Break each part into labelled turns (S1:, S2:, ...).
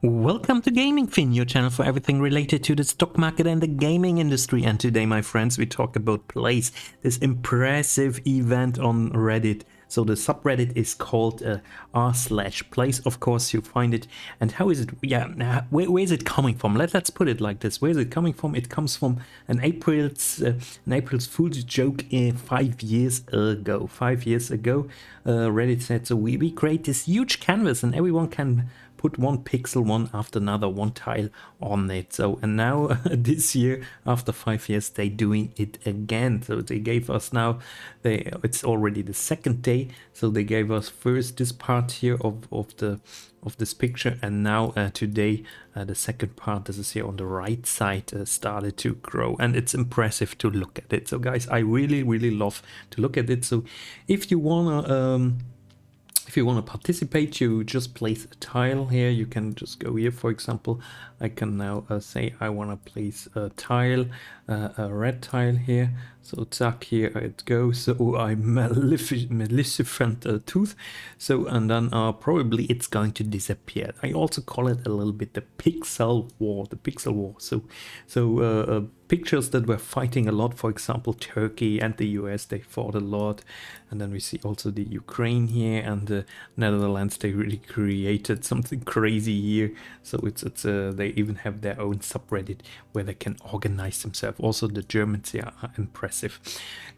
S1: Welcome to Gaming Fin, your channel for everything related to the stock market and the gaming industry. And today, my friends, we talk about Place, this impressive event on Reddit. So the subreddit is called r/place. Of course, you find it. And how is it? Yeah, where is it coming from? Let's put it like this. Where is it coming from? It comes from an April's Fool's joke 5 years ago. 5 years ago, Reddit said, so we create this huge canvas and everyone can put one pixel one after another, one tile on it. So, and now this year, after 5 years, they doing it again. So they gave us now, it's already the second day. So they gave us first this part here of this picture, and now today the second part, this is here on the right side, started to grow, and it's impressive to look at it. So guys, I really love to look at it. So if you wanna participate, you just place a tile here. You can just go here, for example. I can now say I want to place a tile, a red tile here. So zack, here it goes. So I'm Maleficent tooth. So, and then probably it's going to disappear. I also call it a little bit the pixel war, So pictures that were fighting a lot, for example, Turkey and the US, they fought a lot. And then we see also the Ukraine here and the Netherlands. They really created something crazy here. So they even have their own subreddit where they can organize themselves. Also the Germans here are impressive,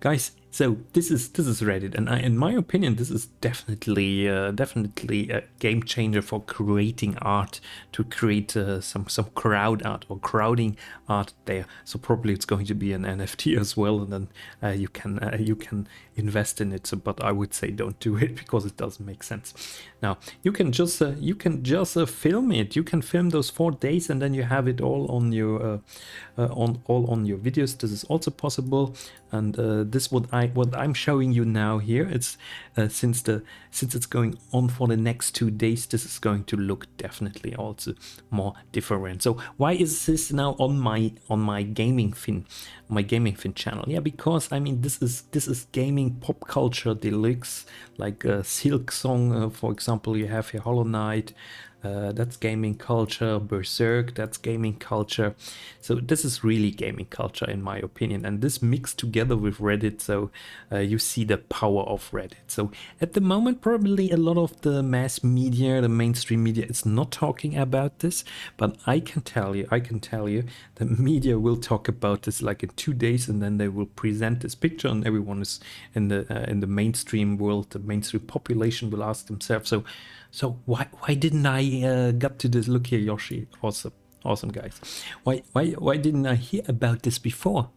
S1: guys. So this is Reddit, and in my opinion, this is definitely a game changer for creating art, to create some crowd art or crowding art there. So probably it's going to be an NFT as well, and then you can invest in it. So, but I would say don't do it because it doesn't make sense. Now you can just film it. You can film those 4 days, and then you have it all on your on your videos. This is also possible, and this what I'm showing you now here. It's since it's going on for the next 2 days, this is going to look definitely also more different. So why is this now on my gaming fin channel? Yeah, because I mean this is gaming pop culture deluxe, like Silk Song, for example. You have here Hollow Knight. That's gaming culture. Berserk, that's gaming culture. So this is really gaming culture in my opinion, and this mixed together with Reddit, so you see the power of Reddit. So at the moment, probably a lot of the mass media, the mainstream media, is not talking about this, but I can tell you the media will talk about this like in 2 days, and then they will present this picture, and everyone is in the mainstream world, the mainstream population will ask themselves, so why didn't I get to this? Look here, Yoshi, awesome guys. Why didn't I hear about this before?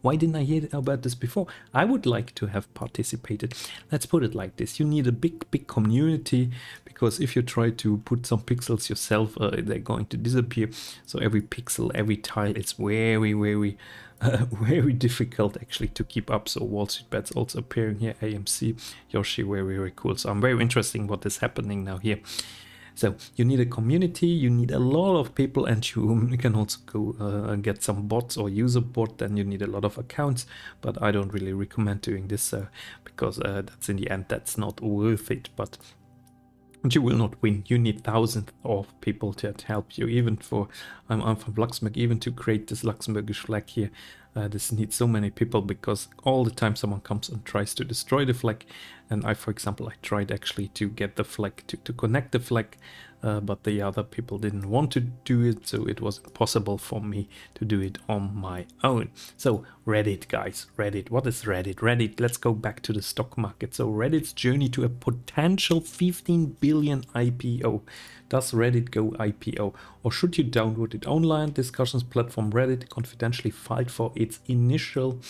S1: I would like to have participated. Let's put it like this: you need a big community, because if you try to put some pixels yourself, they're going to disappear. So every pixel, every tile, it's very difficult actually to keep up. So Wall Street Bets also appearing here, AMC, Yoshi, very cool. So I'm very interested what is happening now here. So you need a community, you need a lot of people, and you can also go and get some bots or use a bot. Then you need a lot of accounts, but I don't really recommend doing this because that's in the end, that's not worth it. But you will not win. You need thousands of people to help you. Even for, I'm from Luxembourg, even to create this Luxembourgish flag here, this needs so many people, because all the time someone comes and tries to destroy the flag. And for example, I tried actually to get the flag, to connect the flag, but the other people didn't want to do it, so it was impossible for me to do it on my own. So Reddit, guys, Reddit. What is Reddit? Reddit, let's go back to the stock market. So Reddit's journey to a potential 15 billion IPO. Does Reddit go IPO, or should you download it? Online discussions platform Reddit confidentially filed for its initial,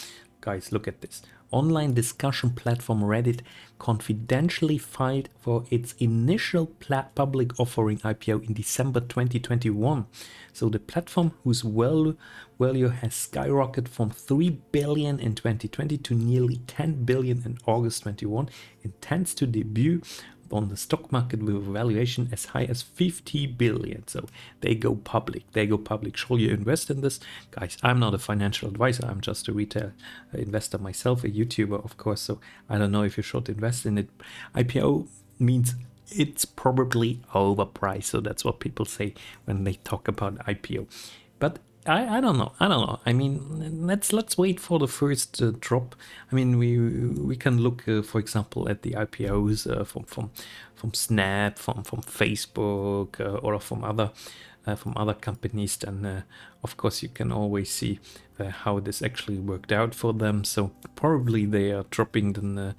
S1: guys, look at this. Online discussion platform Reddit confidentially filed for its initial public offering IPO in December 2021. So the platform, whose value has skyrocketed from 3 billion in 2020 to nearly 10 billion in August 21, intends to debut on the stock market with a valuation as high as 50 billion. So they go public. Shall you invest in this? Guys, I'm not a financial advisor. I'm just a retail investor myself, a YouTuber, of course. So I don't know if you should invest in it. IPO means it's probably overpriced. So that's what people say when they talk about IPO. But I don't know. I don't know. I mean, let's wait for the first drop. I mean, we can look, for example, at the IPOs from Snap, from Facebook, or from other companies. Then, of course, you can always see how this actually worked out for them. So probably they are dropping then,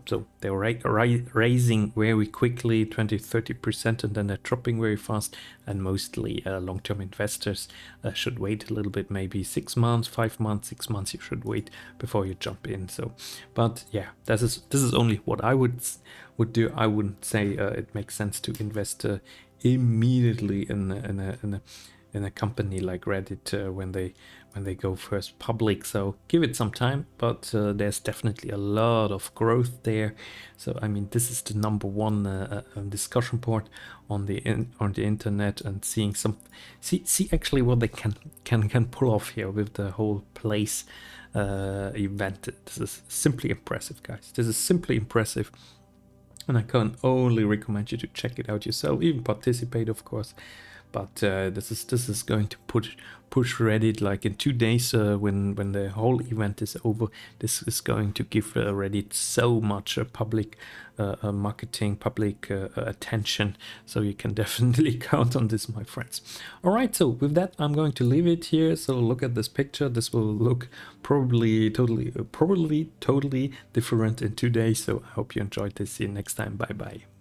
S1: so they're raising very quickly, 20-30%, and then they're dropping very fast. And mostly long-term investors should wait a little bit, maybe 6 months, 5 months, 6 months. You should wait before you jump in. So, but yeah, this is only what I would do. I wouldn't say it makes sense to invest immediately in a company like Reddit when they go first public. So give it some time, but there's definitely a lot of growth there. So I mean, this is the number one discussion board on the internet, and see actually what they can pull off here with the whole place event. This is simply impressive, guys. This is simply impressive. And I can only recommend you to check it out yourself, even participate, of course. But this is going to push Reddit like in 2 days when the whole event is over. This is going to give Reddit so much public marketing, public attention. So you can definitely count on this, my friends. All right, so with that, I'm going to leave it here. So look at this picture. This will look probably totally different in 2 days. So I hope you enjoyed this. See you next time. Bye bye.